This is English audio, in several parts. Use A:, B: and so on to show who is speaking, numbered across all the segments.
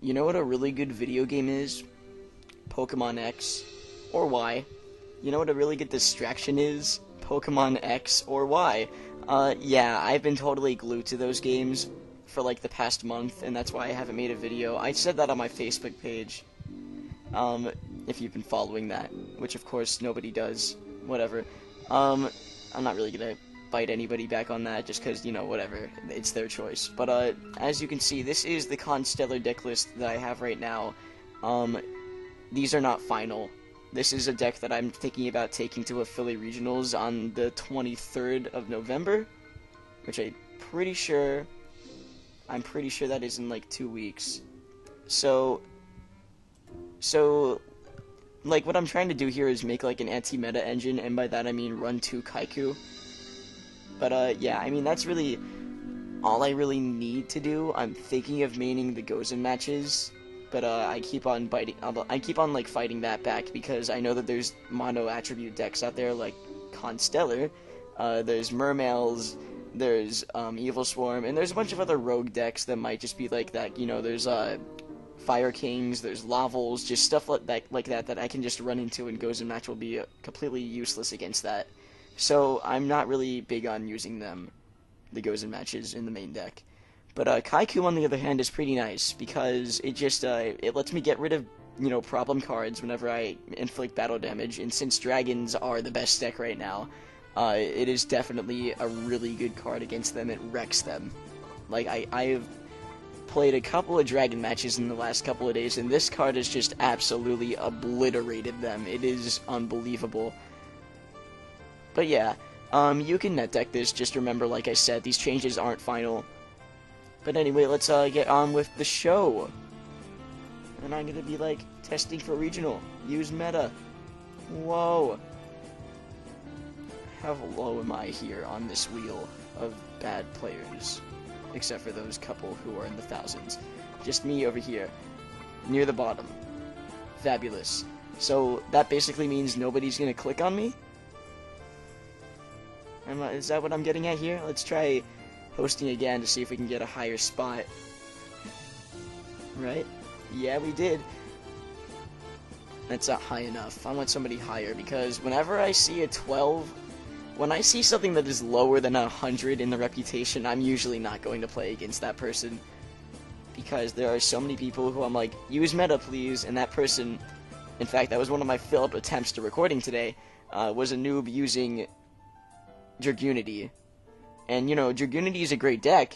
A: You know what a really good video game is? Pokemon X or Y. You know what a really good distraction is? Pokemon X or Y. Yeah, I've been totally glued to those games for like the past month, and that's why I haven't made a video. I said that on my Facebook page, if you've been following that, which of course nobody does. Whatever. I'm not really gonna bite anybody back on that, just because, you know, whatever, it's their choice. But, as you can see, this is the Constellar deck list that I have right now. These are not final. This is a deck that I'm thinking about taking to a Philly Regionals on the 23rd of November, which I'm pretty sure that is in, like, 2 weeks. So, like, what I'm trying to do here is make, like, an anti-meta engine, and by that I mean run 2 Kaiku. But, yeah, I mean, that's really all I really need to do. I'm thinking of maining the Gozen matches, but, I keep on like, fighting that back, because I know that there's mono-attribute decks out there, like Constellar, there's Mermails, there's, Evil Swarm, and there's a bunch of other rogue decks that might just be like that, you know, there's, Fire Kings, there's Lavels, just stuff like that I can just run into, and Gozen match will be completely useless against that. So I'm not really big on using them, the Gozen matches, in the main deck. But Kaiku, on the other hand, is pretty nice, because it just, it lets me get rid of, you know, problem cards whenever I inflict battle damage, and since dragons are the best deck right now, it is definitely a really good card against them. It wrecks them. Like, I've played a couple of dragon matches in the last couple of days, and this card has just absolutely obliterated them. It is unbelievable. But yeah, you can net deck this. Just remember, like I said, these changes aren't final. But anyway, let's get on with the show. And I'm gonna be like testing for regional. Use meta. Whoa. How low am I here on this wheel of bad players? Except for those couple who are in the thousands. Just me over here, near the bottom. Fabulous. So that basically means nobody's gonna click on me? Is that what I'm getting at here? Let's try hosting again to see if we can get a higher spot. Right? Yeah, we did. That's not high enough. I want somebody higher, because whenever I see a 12, when I see something that is lower than 100 in the reputation, I'm usually not going to play against that person. Because there are so many people who I'm like, use meta please, and that person, in fact, that was one of my failed attempts to recording today, was a noob using Dragunity. And, you know, Dragunity is a great deck.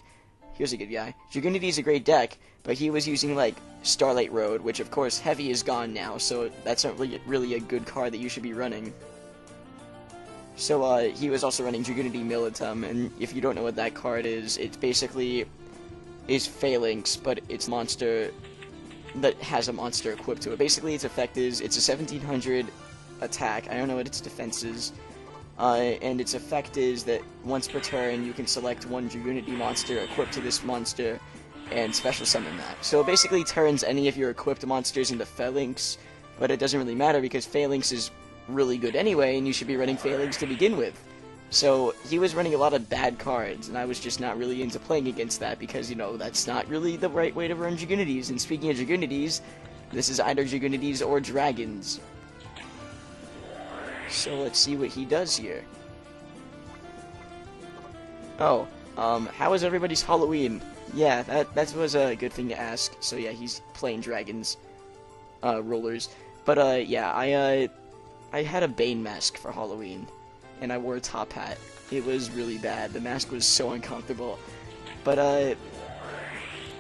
A: Here's a good guy. Dragunity is a great deck, but he was using, like, Starlight Road, which, of course, Heavy is gone now, so that's not really a good card that you should be running. So, he was also running Dragunity Militum, and if you don't know what that card is, it basically is Phalanx, but it's monster that has a monster equipped to it. Basically, its effect is, it's a 1700 attack. I don't know what its defense is. And its effect is that once per turn, you can select one Dragunity monster equipped to this monster, and special summon that. So it basically turns any of your equipped monsters into Phalanx, but it doesn't really matter because Phalanx is really good anyway, and you should be running Phalanx to begin with. So he was running a lot of bad cards, and I was just not really into playing against that, because, you know, that's not really the right way to run Dragunities. And speaking of Dragunities, this is either Dragunities or Dragons. So let's see what he does here. Oh, how was everybody's Halloween? Yeah, that was a good thing to ask. So yeah, he's playing dragons, rollers. But yeah, I had a Bane mask for Halloween, and I wore a top hat. It was really bad. The mask was so uncomfortable. But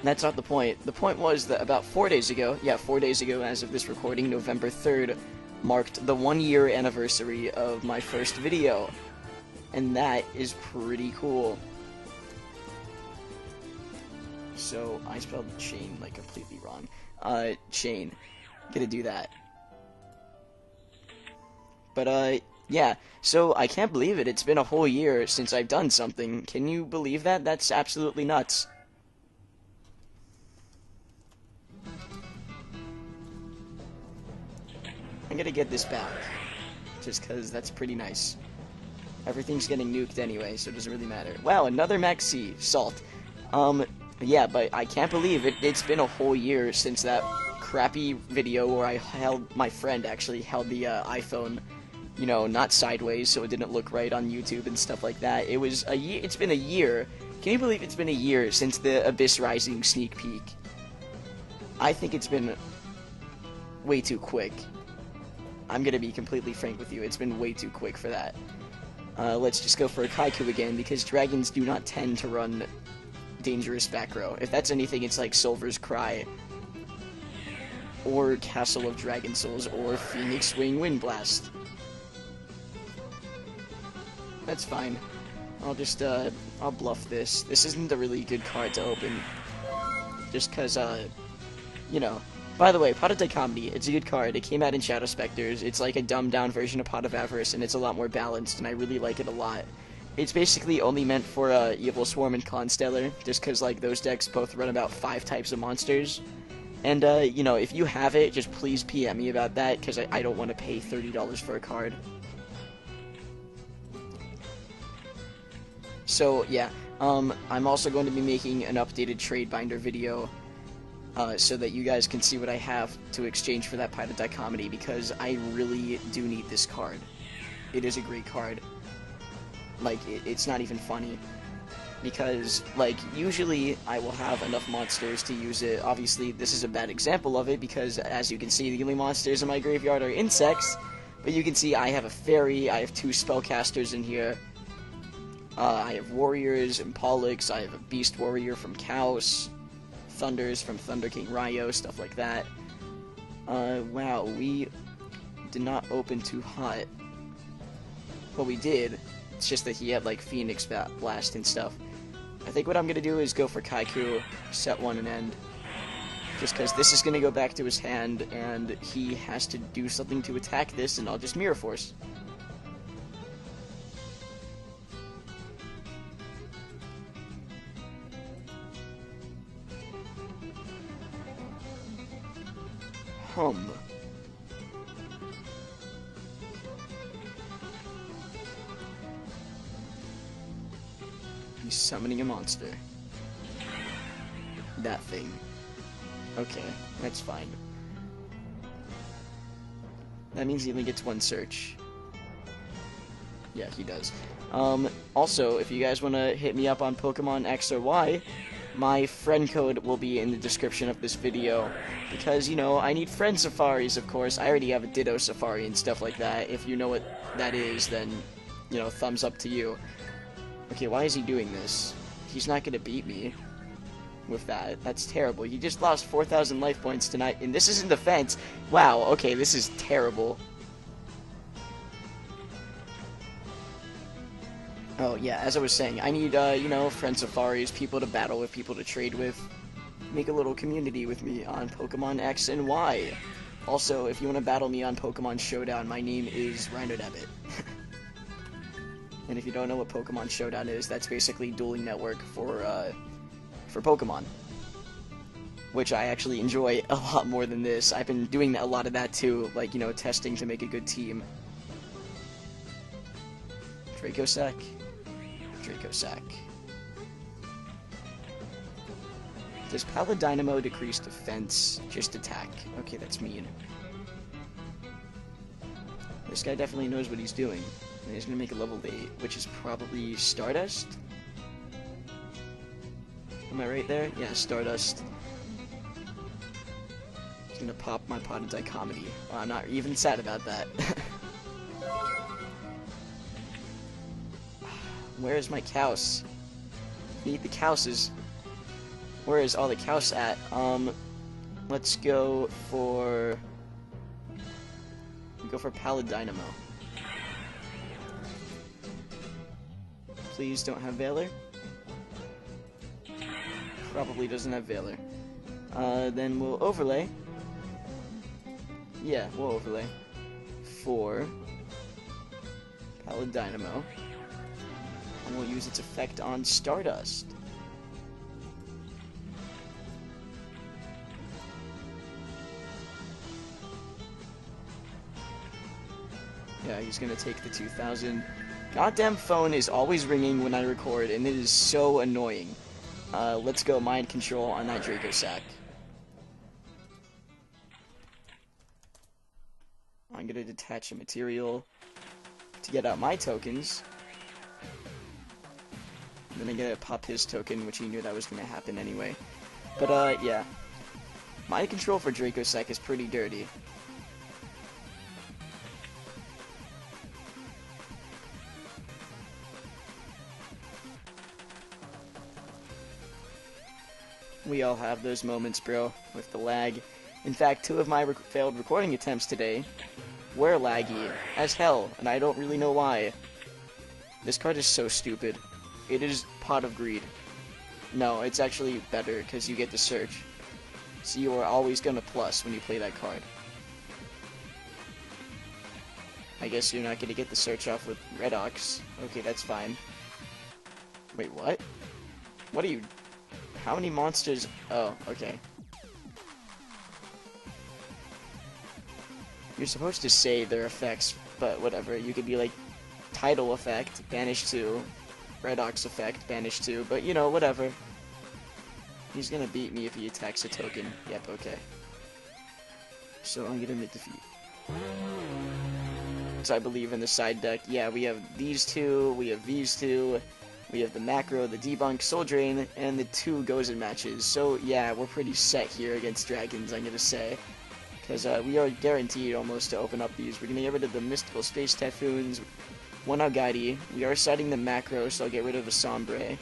A: that's not the point. The point was that about 4 days ago, yeah, 4 days ago as of this recording, November 3rd, marked the 1-year anniversary of my first video, and that is pretty cool. So I spelled chain like completely wrong. Chain. Gonna do that. But yeah, so I can't believe it. It's been a whole year since I've done something. Can you believe that? That's absolutely nuts. I'm gonna get this back, just because that's pretty nice. Everything's getting nuked anyway, so it doesn't really matter. Wow, another Maxi Salt. Yeah, but I can't believe it's been a whole year since that crappy video where my friend actually held the iPhone, you know, not sideways so it didn't look right on YouTube and stuff like that. It's been a year. Can you believe it's been a year since the Abyss Rising sneak peek? I think it's been way too quick. I'm gonna be completely frank with you, it's been way too quick for that. Let's just go for a Kaiku again, because dragons do not tend to run dangerous back row. If that's anything, it's like Silver's Cry, or Castle of Dragon Souls, or Phoenix Wing Wind Blast. That's fine. I'll just, I'll bluff this. This isn't a really good card to open. Just cause, you know. By the way, Pot of Dichotomy, it's a good card. It came out in Shadow Specters. It's like a dumbed-down version of Pot of Avarice, and it's a lot more balanced, and I really like it a lot. It's basically only meant for, Evil Swarm and Constellar, just cause, like, those decks both run about 5 types of monsters. And, you know, if you have it, just please PM me about that, because I don't want to pay $30 for a card. So, yeah, I'm also going to be making an updated trade binder video, so that you guys can see what I have to exchange for that Pot of Dichotomy, because I really do need this card. It is a great card. Like, it's not even funny. Because, like, usually I will have enough monsters to use it. Obviously, this is a bad example of it, because, as you can see, the only monsters in my graveyard are insects. But you can see I have a fairy, I have 2 spellcasters in here. I have warriors and Pollux, I have a beast warrior from Chaos, Thunders from Thunder King Ryo, stuff like that. Wow, we did not open too hot. Well, we did. It's just that he had, like, Phoenix Blast and stuff. I think what I'm gonna do is go for Kaiku, set 1 and end. Just because this is gonna go back to his hand, and he has to do something to attack this, and I'll just Mirror Force. He's summoning a monster. That thing. Okay, that's fine. That means he only gets 1 search. Yeah, he does. Also, if you guys want to hit me up on Pokemon X or Y, my friend code will be in the description of this video, because, you know, I need friend safaris, of course. I already have a Ditto Safari and stuff like that. If you know what that is, then, you know, thumbs up to you. Okay, why is he doing this? He's not gonna beat me with that. That's terrible. He just lost 4,000 life points tonight, and this is in defense. Wow, okay, this is terrible. Oh, yeah, as I was saying, I need, you know, friend safaris, people to battle with, people to trade with. Make a little community with me on Pokemon X and Y. Also, if you want to battle me on Pokemon Showdown, my name is Rino Dabbit. And if you don't know what Pokemon Showdown is, that's basically dueling network for Pokemon. Which I actually enjoy a lot more than this. I've been doing a lot of that too, like, you know, testing to make a good team. Dracosack. Dracosack. Does Paladynamo decrease defense? Just attack. Okay, that's mean. This guy definitely knows what he's doing. And he's gonna make a level 8, which is probably Stardust? Am I right there? Yeah, Stardust. He's gonna pop my Pot of Dichotomy. Well, I'm not even sad about that. Where is my Cows? Need the Cowses. Where is all the Cows at? Let's go for Paladynamo. Please don't have Valor. Probably doesn't have Valor. Then we'll overlay. Yeah, we'll overlay for Paladynamo. And we'll use its effect on Stardust. Yeah, he's gonna take the 2,000. Goddamn phone is always ringing when I record, and it is so annoying. Let's go mind control on that Draco Sack. I'm gonna detach a material to get out my tokens. And then I'm gonna pop his token, which he knew that was gonna happen anyway. But, yeah. Mind control for Draco Sack is pretty dirty. We all have those moments, bro, with the lag. In fact, 2 of my failed recording attempts today were laggy as hell, and I don't really know why. This card is so stupid. It is Pot of Greed. No, it's actually better, because you get to search. So you are always gonna plus when you play that card. I guess you're not gonna get the search off with Redox. Okay, that's fine. Wait, what? What are you... How many monsters... Oh, okay. You're supposed to say their effects, but whatever. You could be like, Tidal effect, banish 2. Redox effect, banish 2. But, you know, whatever. He's gonna beat me if he attacks a token. Yep, okay. So I'm gonna mid-defeat. So I believe in the side deck. Yeah, we have these 2, we have these 2. We have the Macro, the Debunk, Soul Drain, and the 2 Gozen matches. So, yeah, we're pretty set here against Dragons, I'm gonna say. Because we are guaranteed almost to open up these. We're gonna get rid of the Mystical Space Typhoons, 1 Algaiti. We are setting the Macro, so I'll get rid of the Sombre.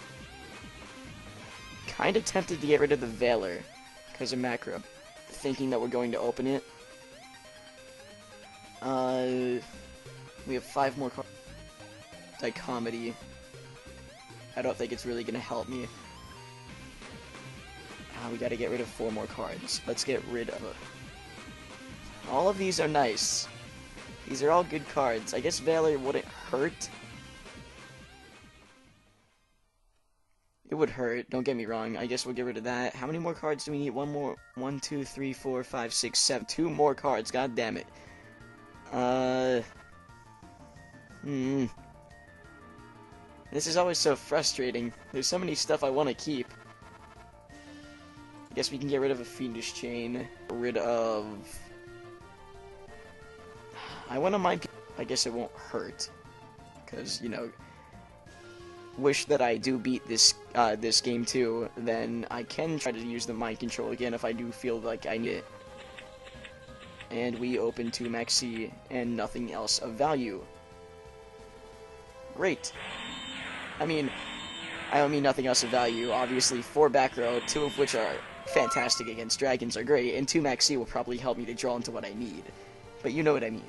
A: Kinda tempted to get rid of the Valor, because of Macro. Thinking that we're going to open it. We have 5 more cards. Dichomedy. I don't think it's really gonna help me. We gotta get rid of 4 more cards. Let's get rid of... All of these are nice. These are all good cards. I guess Valor wouldn't hurt. It would hurt, don't get me wrong. I guess we'll get rid of that. How many more cards do we need? 1 more. 1, 2, 3, 4, 5, 6, 7. 2 more cards, god damn it. This is always so frustrating. There's so many stuff I want to keep. I guess we can get rid of a Fiendish Chain. Get rid of... I want to mind... I guess it won't hurt. Because, you know... Wish that I do beat this this game too. Then I can try to use the mind control again if I do feel like I need it. And we open 2 Maxi and nothing else of value. Great. I mean nothing else of value. Obviously, 4 back row, 2 of which are fantastic against dragons are great, and 2 Maxi will probably help me to draw into what I need. But you know what I mean.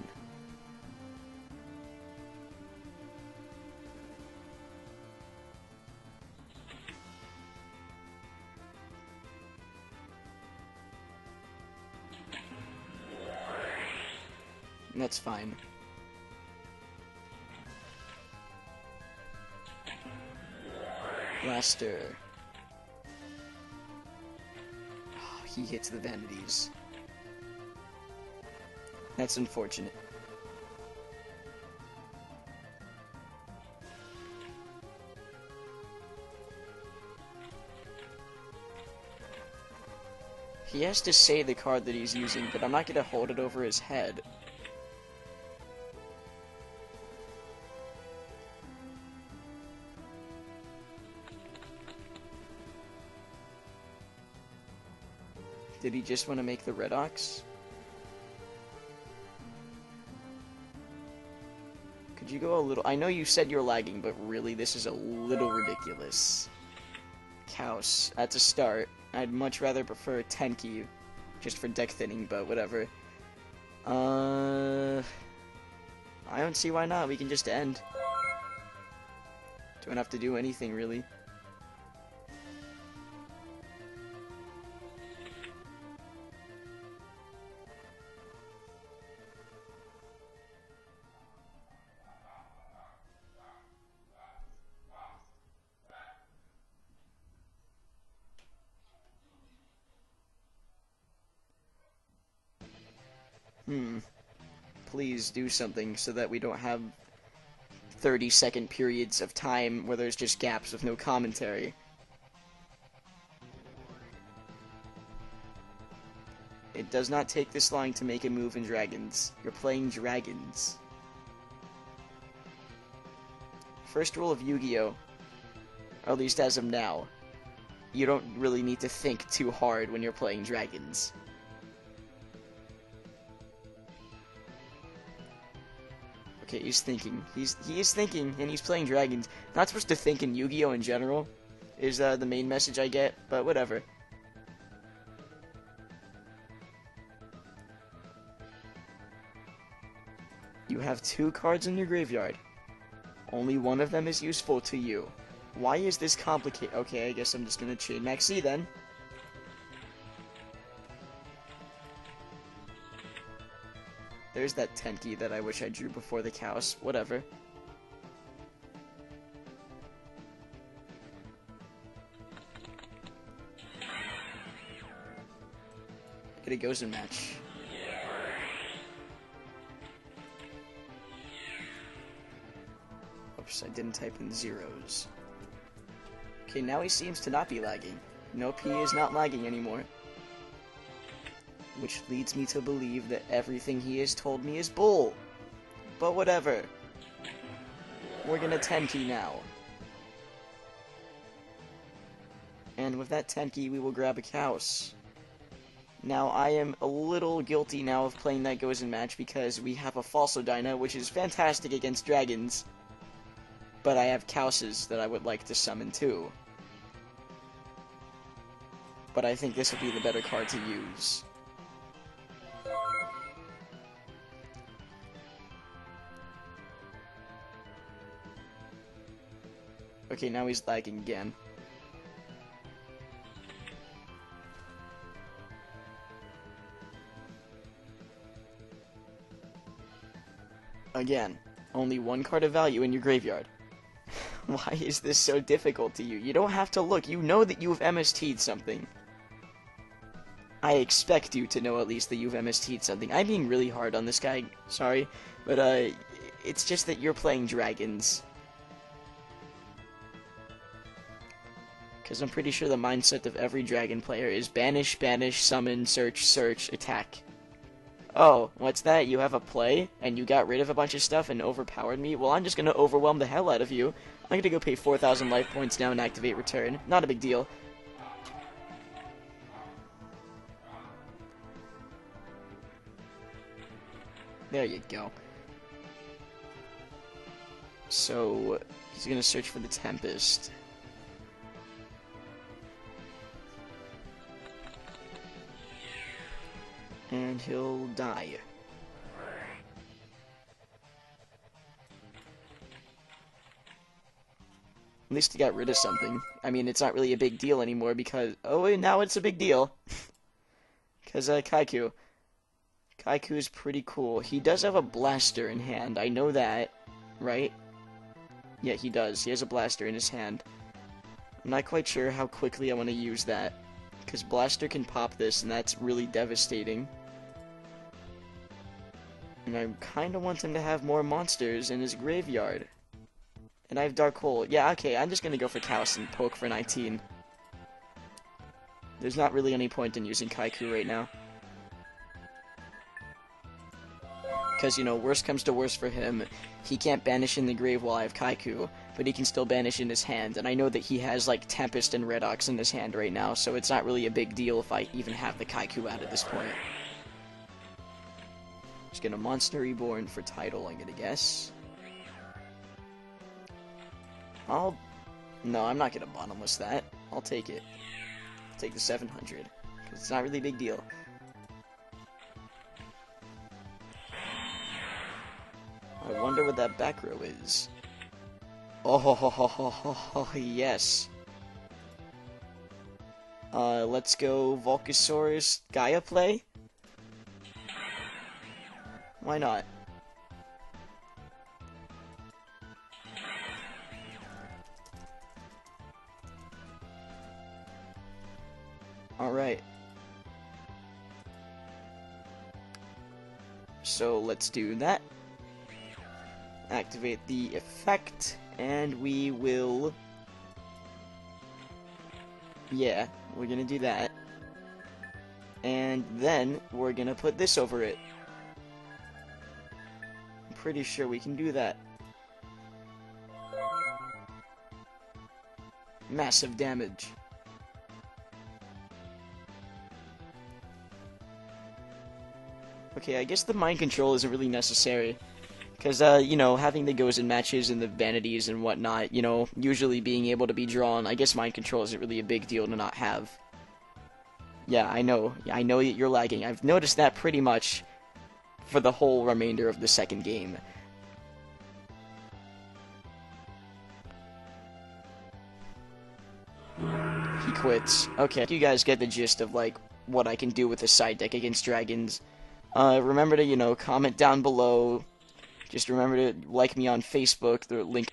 A: And that's fine. Blaster. Oh, he hits the Vanities. That's unfortunate. He has to say the card that he's using, but I'm not gonna hold it over his head. Did he just want to make the Redox? Could you go a little... I know you said you're lagging, but really, this is a little ridiculous. Kaus. That's a start. I'd much rather prefer Tenki, just for deck thinning, but whatever. I don't see why not. We can just end. Don't have to do anything, really. Please do something so that we don't have 30-second periods of time where there's just gaps with no commentary. It does not take this long to make a move in Dragons. You're playing Dragons. First rule of Yu-Gi-Oh! Or at least as of now, you don't really need to think too hard when you're playing Dragons. Okay, he's thinking. He is thinking, and he's playing Dragons. Not supposed to think in Yu-Gi-Oh! In general, is the main message I get, but whatever. You have 2 cards in your graveyard. Only one of them is useful to you. Why is this complicated? Okay, I guess I'm just gonna chain Maxi then. There's that Tenki that I wish I drew before the Chaos. Whatever. Get a Gozen match. Oops, I didn't type in zeros. Okay, now he seems to not be lagging. Nope, he is not lagging anymore. Which leads me to believe that everything he has told me is bull. But whatever. We're gonna Tenki now. And with that Tenki, we will grab a Chaos. Now, I am a little guilty now of playing that Gozen match because we have a Falso Dyna, which is fantastic against Dragons. But I have Chaoses that I would like to summon too. But I think this would be the better card to use. Okay, now he's lagging again. Again, only 1 card of value in your graveyard. Why is this so difficult to you? You don't have to look. You know that you've MST'd something. I expect you to know at least that you've MST'd something. I'm being really hard on this guy. Sorry. But, it's just that you're playing Dragons. Because I'm pretty sure the mindset of every Dragon player is banish, banish, summon, search, search, attack. Oh, what's that? You have a play? And you got rid of a bunch of stuff and overpowered me? Well, I'm just gonna overwhelm the hell out of you. I'm gonna go pay 4,000 life points now and activate return. Not a big deal. There you go. So, he's gonna search for the Tempest. And he'll die. At least he got rid of something. I mean, it's not really a big deal anymore because... Oh, wait, now it's a big deal. Because, Kaiku. Kaiku is pretty cool. He does have a blaster in hand. I know that, right? Yeah, he does. He has a blaster in his hand. I'm not quite sure how quickly I want to use that. Because Blaster can pop this, and that's really devastating. And I kind of want him to have more monsters in his graveyard. And I have Dark Hole. Yeah, okay, I'm just going to go for Chaos and poke for 19. There's not really any point in using Kaiku right now. Because, you know, worst comes to worst for him, he can't banish in the grave while I have Kaiku, but he can still banish in his hand, and I know that he has, like, Tempest and Redox in his hand right now, so it's not really a big deal if I even have the Kaiku out at this point. Just get a Monster Reborn for title, I'm gonna guess. No, I'm not gonna bottomless that. I'll take it. I'll take the 700, because it's not really a big deal. I wonder what that back row is. Oh, yes. Let's go Volcasaurus Gaia play? Why not? Alright. So let's do that. Activate the effect, and we will... Yeah, we're gonna do that. And and then we're gonna put this over it. I'm pretty sure we can do that. Massive damage. Okay, I guess the mind control isn't really necessary. Because, you know, having the goes in matches and the vanities and whatnot, you know, usually being able to be drawn, I guess mind control isn't really a big deal to not have. Yeah, I know. I know that you're lagging. I've noticed that pretty much for the whole remainder of the second game. He quits. Okay, you guys get the gist of, like, what I can do with a side deck against dragons. Remember to, you know, comment down below. Just remember to like me on Facebook, the link